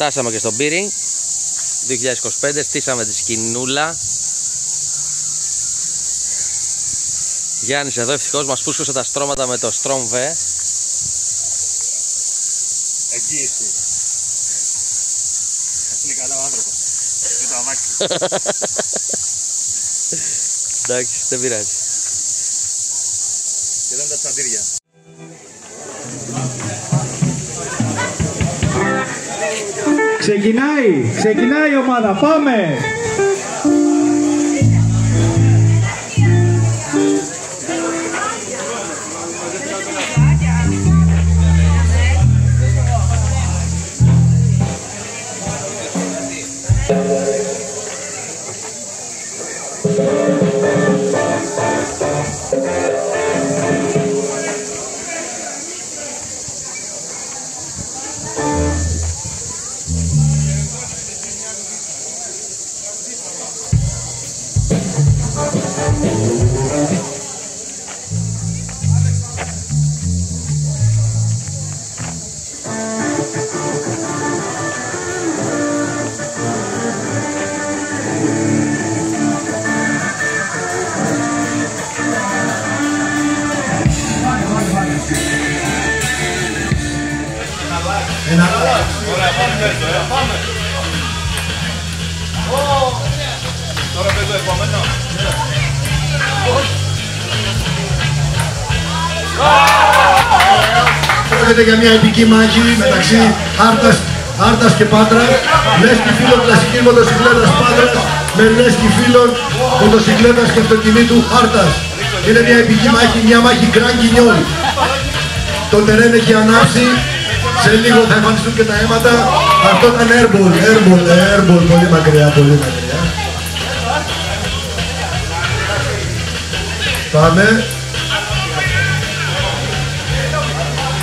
Φτάσαμε και στον Πύρι 2025, στήσαμε τη σκηνούλα. Γιάννης εδώ ευτυχώς μας πούσκωσε τα στρώματα με το Strom V. Εγγύηση. Είναι καλά ο άνθρωπος. Και το αμάξι. Εντάξει, δεν πειράζει. Και εδώ είναι τα τσαντήρια. Ξεκινάει η ομάδα, πάμε! Πάμε! Τώρα πες το επόμενο. Πρόκειται για μια επική μάχη μεταξύ Άρτας και Πάτρας. Λέσκι φίλων κλασική μοτοσυκλέτας Πάτρας με λέσκι φίλων μοτοσυκλέτας και αυτοκινήτου Άρτας. Είναι μια επική μάχη, μια μάχη Grand Guignol. Το τερέν έχει ανάψει. Σε λίγο θα εμφανιστούν και τα αίματα. Αυτό ήταν airball, πολύ μακριά. Πάμε.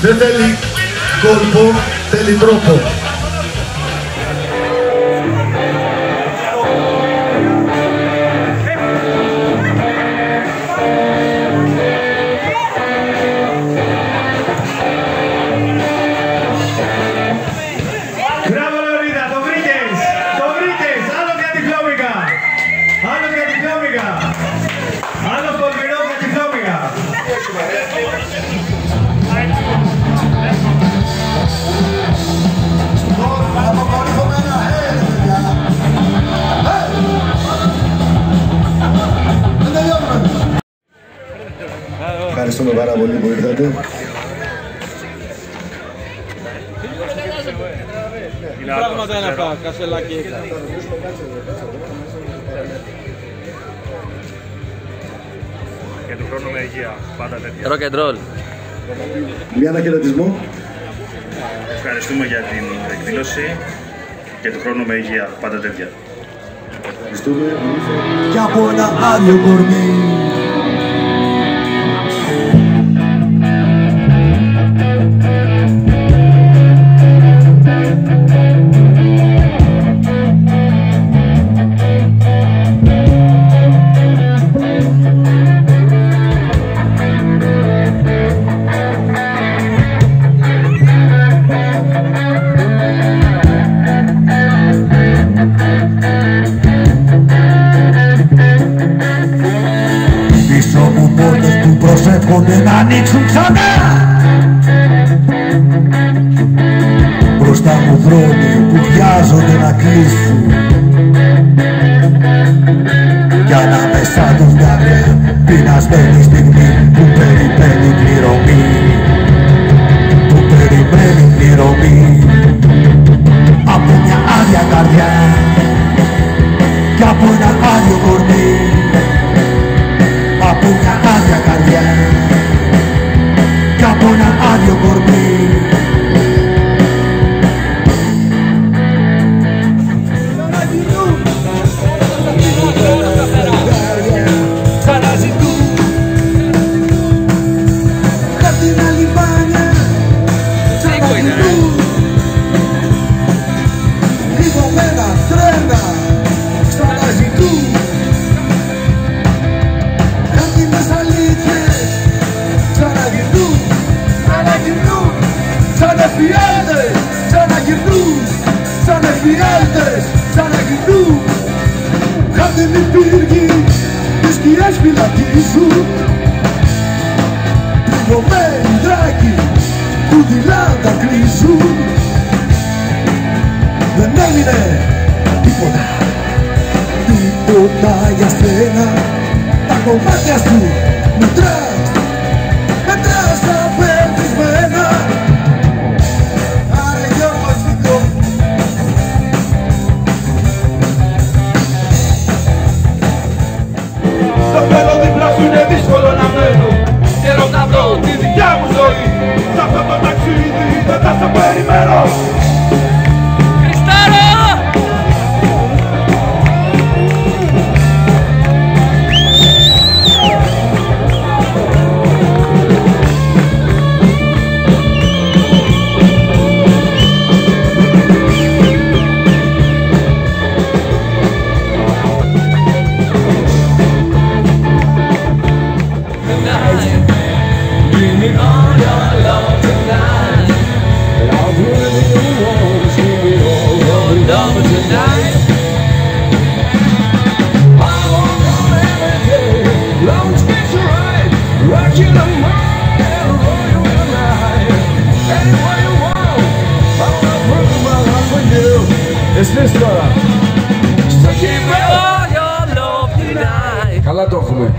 Δεν θέλει κόλπο, θέλει τρόπο. Ευχαριστούμε πάρα πολύ που ήρθατε. Πράγματα είναι αυτά, κασελάκι. Και του χρόνου με υγεία, πάντα τέτοια. Rock and roll. Για ένα χαιρετισμό. Ευχαριστούμε για την εκδήλωση και του χρόνου με υγεία, πάντα τέτοια. Ευχαριστούμε. Κι από ένα άδειο κορμί προσεύχονται να ανοίξουν ξανά. Μπροστά μου δρόμοι που βιάζονται να κλείσουν κι ανάμεσά τους μια πεινασμένη στιγμή που περιμένει πληρωμή, από μια άδεια καρδιά κι από ένα άδειο κορμί, από μια άδεια καρδιά κι από ένα άδειο κορμί. Ξαναζητούν χαρτινά λιβάνια, ξαναζητούν τίποτα για σένα. Τα κομμάτια σου μετράς, μετράς τα πεπισμένα. Άρε Γιώργο Σφυκό. Στο μέλλον δίπλα σου είναι δύσκολο να μένω. Καιρό να βρω τη δικιά μου ζωή. Σ' αυτό το ταξίδι δεν θα σε περιμένω. Καλά το έχουμε.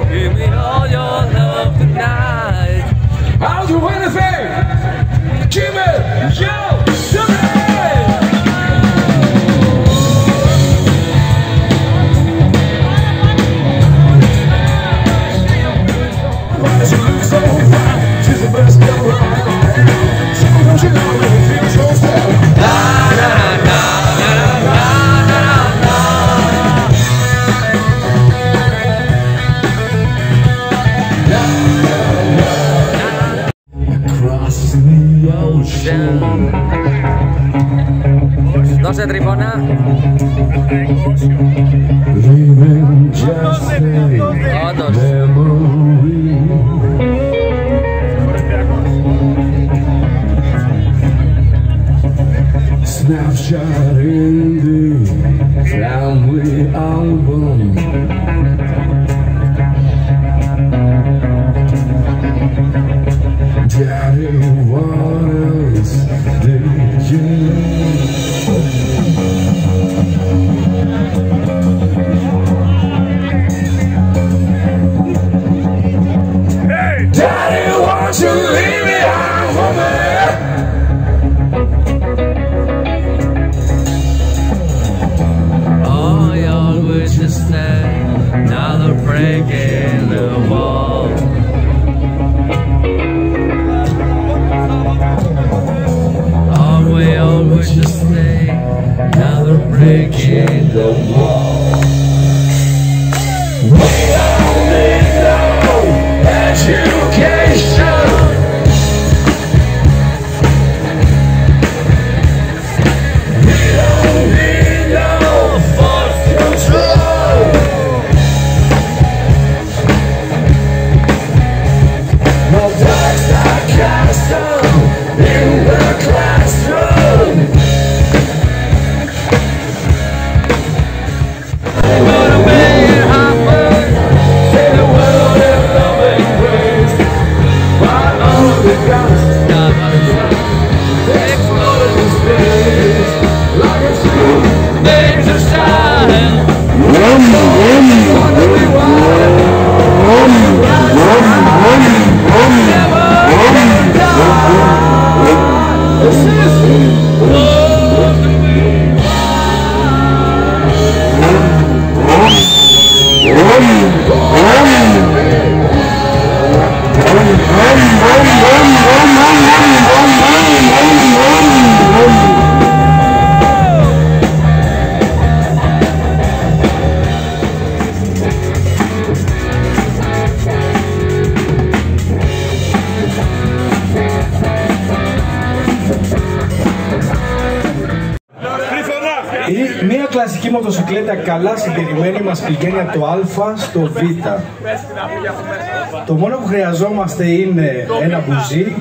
I'll do anything. Give it your tonight. Why does she look so fine? She's the best girl around. So don't you know it feels so sad? Na na na na na na na. Δώσε τρυπώνα. Όντως. Snapshot in the family album. Daddy, what else did you Hey! Daddy, won't you leave me out for me? All your wishes said, now they're breaking the wall. All your wishes say, now they're breaking the wall. We don't need no education. We don't need no force control. No dark sarcasm in the classroom. Gonna make it happen. Say the world in loving grace. By all the guns exploding in space. Like a tree made to shine. Gonna be wild. Never die. This is Μία κλασική μοτοσυκλέτα καλά συντηρημένη μας πηγαίνει από το Α στο Β. Το μόνο που χρειαζόμαστε είναι ένα μπουζί,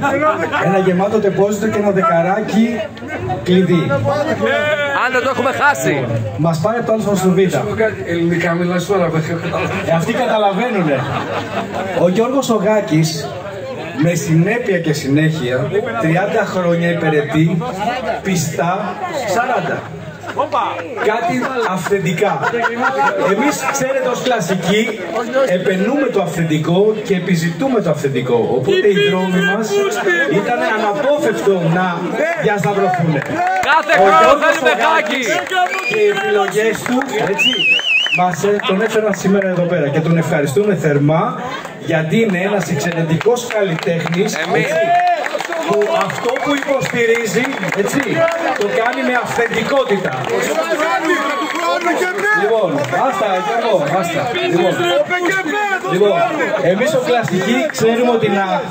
ένα γεμάτο τεπόζιτο και ένα δεκαράκι κλειδί. Αν δεν το έχουμε χάσει. Μας πάει από το Α στο Β. ελληνικά μιλάς τώρα, Αυτοί καταλαβαίνουνε. Ο Γιώργος ο Γάκης, με συνέπεια και συνέχεια, 30 χρόνια υπηρετεί, πιστά, 40. κάτι αυθεντικά. Εμείς, ξέρετε, ως κλασικοί επενούμε το αυθεντικό και επιζητούμε το αυθεντικό. Οπότε οι δρόμοι μας ήταν αναπόφευκτο να διασταυρωθούν. Κάθε χρόνο θέλουμε χάκι! Και οι επιλογές του, έτσι, μας τον έφεραν σήμερα εδώ πέρα και τον ευχαριστούμε θερμά γιατί είναι ένας εξαιρετικός καλλιτέχνης, έτσι, που αυτό που υποστηρίζει, έτσι, το κάνει με αυθεντικότητα. Λοιπόν, άστα, Γιώργο, άστα. Λοιπόν, εμείς ο κλασικοί ξέρουμε ότι να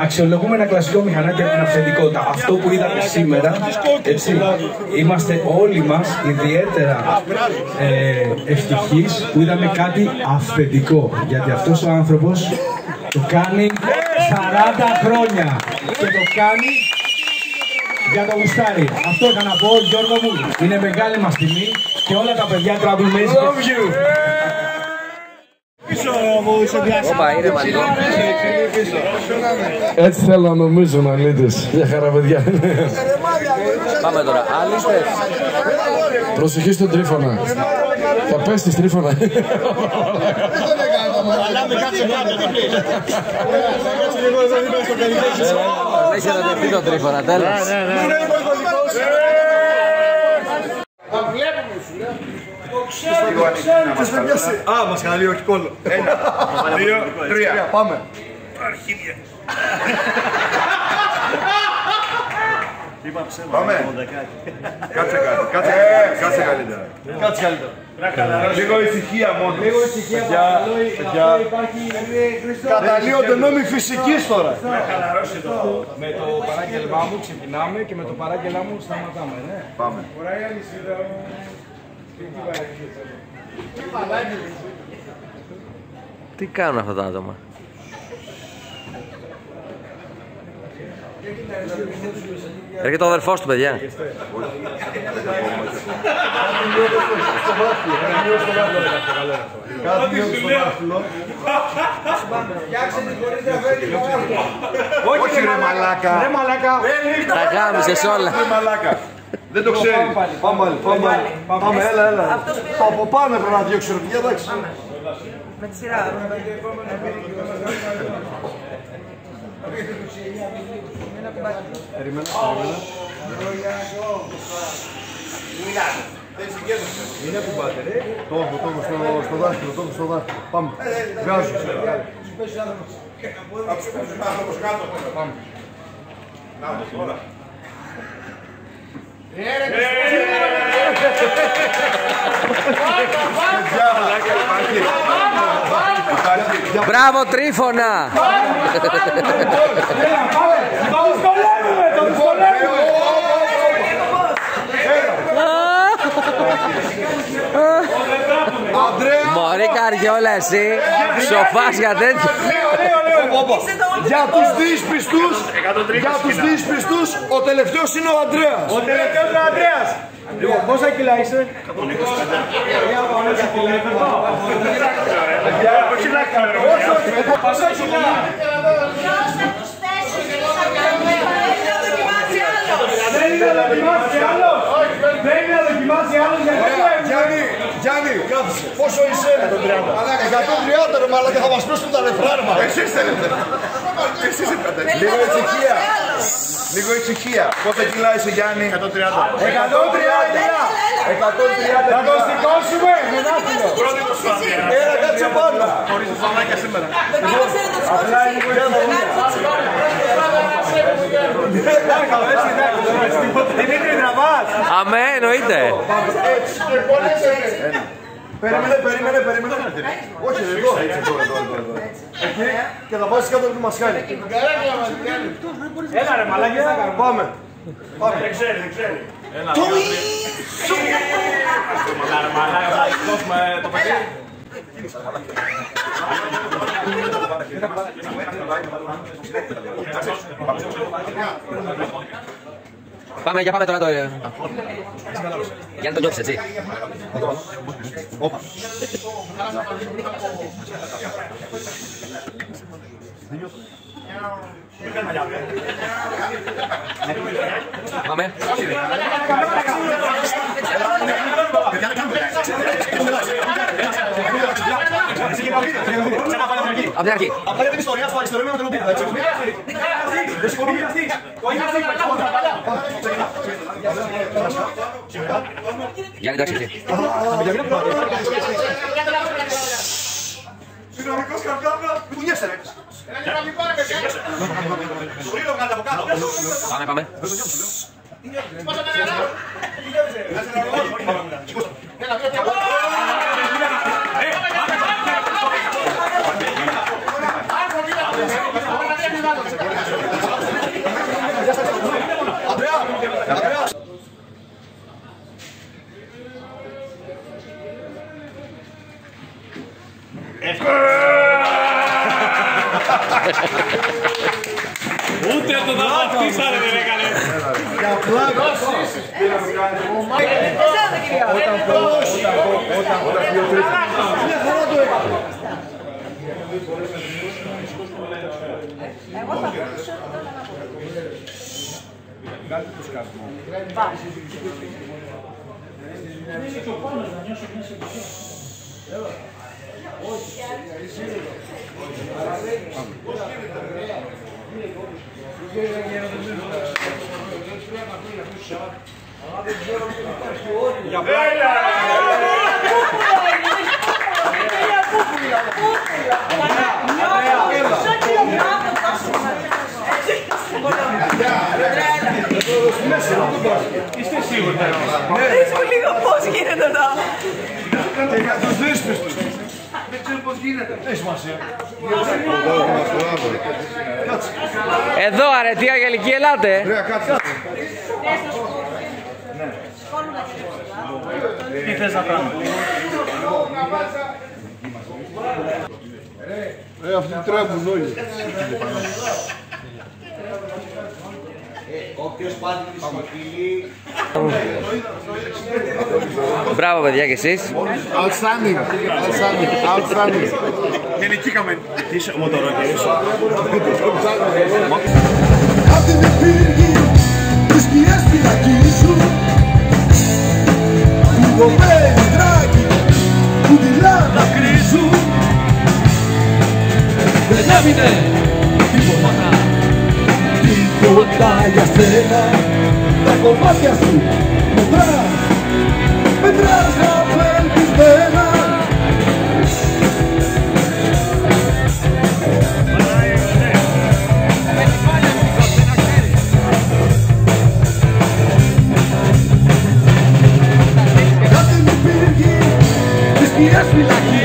αξιολογούμε ένα κλασικό μηχανάκι από την αυθεντικότητα. Αυτό που είδαμε σήμερα, έτσι, είμαστε όλοι μας ιδιαίτερα ευτυχείς που είδαμε κάτι αυθεντικό. Γιατί αυτός ο άνθρωπος το κάνει 40 χρόνια και το κάνει για το γουστάρι. Αυτό είχα να πω, Γιώργο μου, είναι μεγάλη μας τιμή και όλα τα παιδιά Trouble Music. Όπα, είναι μαλλιό. Έτσι θέλω να νομίζω να λέτε. Για χαρά, παιδιά. Πάμε τώρα. Άλλοι. Προσοχή στον Τρίφωνα. Θα πες της Τρίφωνα. Έχει ερωτευτεί τον Τρίφωνα, τέλος. Α, μας χαλεί, όχι κόλλο. 1, 2, 3, πάμε. Αρχίδια. Πάμε. Κάτσε καλύτερα. Κάτσε καλύτερα. Λίγο ησυχία μόνο. Λίγο ησυχία, καταλύονται νόμοι φυσικής τώρα. Με το παράγγελμά μου ξεκινάμε και με το παράγγελμά μου σταματάμε, ναι. Πάμε. Τι κάνουν αυτά τα άτομα? Έρχεται ο αδερφός του, παιδιά. Όχι ρε μαλάκα. Τα γάμισες όλα. Δεν το ξέρει. Πάμε, έλα. Από πάνω πρέπει να διώξω ρε παιδιά, εντάξει. Με τη σειρά. Περιμένω. Είναι που πάτε, ρε. Το έχω στο δάχτυλο, Πάμε. Βγάζω. Πάμε. Μπράβο, Τρίφωνα! Το δυσκολεύουμε! Μωρή καριόλα εσύ, σοφάς για τέτοιο. Για τους δύσπιστους, ο τελευταίος είναι ο Ανδρέας. Ο τελευταίος είναι ο Ανδρέας. Λοιπόν, πόσα κιλά είσαι? 125. Πόσα κιλά? Δεν είναι να δοκιμάσει άλλος. Γιάννη, πόσο είσαι? 130 ρε μαλάκα, θα μας πέσουν τα νεφρά ρε μαλάκα. Εσείς θέλετε. Λίγο ησυχία. Πόσα κιλά είσαι Γιάννη? 130. 130. Θα το σηκώσουμε. Πρώτη προσπάθεια. Έλα κάτσε πάνω. Χωρίς φανάκια σήμερα. Απλά είναι που Δημήτρη, τραβάς. Αμέ, εννοείται. Περίμενε. Όχι, εδώ. Εκεί και θα βάζεις κάτω το μασχάλι. Έλα ρε μαλάκες, θα κάνουμε. Πάμε. Δεν ξέρει. Μαλάκα, θα δώσουμε το παιδί. Πάμε τώρα το... Για να το νιώθεις έτσι. Πάμε. Απ' την αρχή. Απλά για την ιστορία στο αριστερό με τον οποίο θα εξηγούμε. Δεν σηκώνουμε αυτοί. Γιάννη, εντάξει. Συνομικός καρδιάνα, μην κουνιέσαι ρε. Σου ρίλω κάτω από κάτω. Πάμε, πάμε. Ούτε το να βαφτίσανε δεν έκανε. Για πλάκος. Εγώ θα πούσω Βγάλτε το σκασμό. Για πλάκα. Είστε σίγουροι? Δες μου λίγο πώς γίνεται εδώ. Και για τους δύσπιστους τους. Δεν ξέρω πώς γίνεται. Έχει σημασία. Εδώ αρετή Αγγελική, ελάτε. Ωραία, κάτσε. Τι θες να κάνουμε? Αυτοί τρέμουν όλοι. Όποιος πάρει τη σκοτήλη. Μπράβο, παιδιά, κι εσείς. Outstanding. Outstanding. Γενικήκαμε. Τι είσαι μοτορόκι. Απ' την πύργη, τις σκιές φυλακίζουν. Που κοπέλι δράκι, που τη λάνα κρίζουν. Δεν έμεινε τίποτα για σένα. Τα κομμάτια σου μετράς απελπισμένα. Κάτι μου φύγει, τις σκιές φυλακή.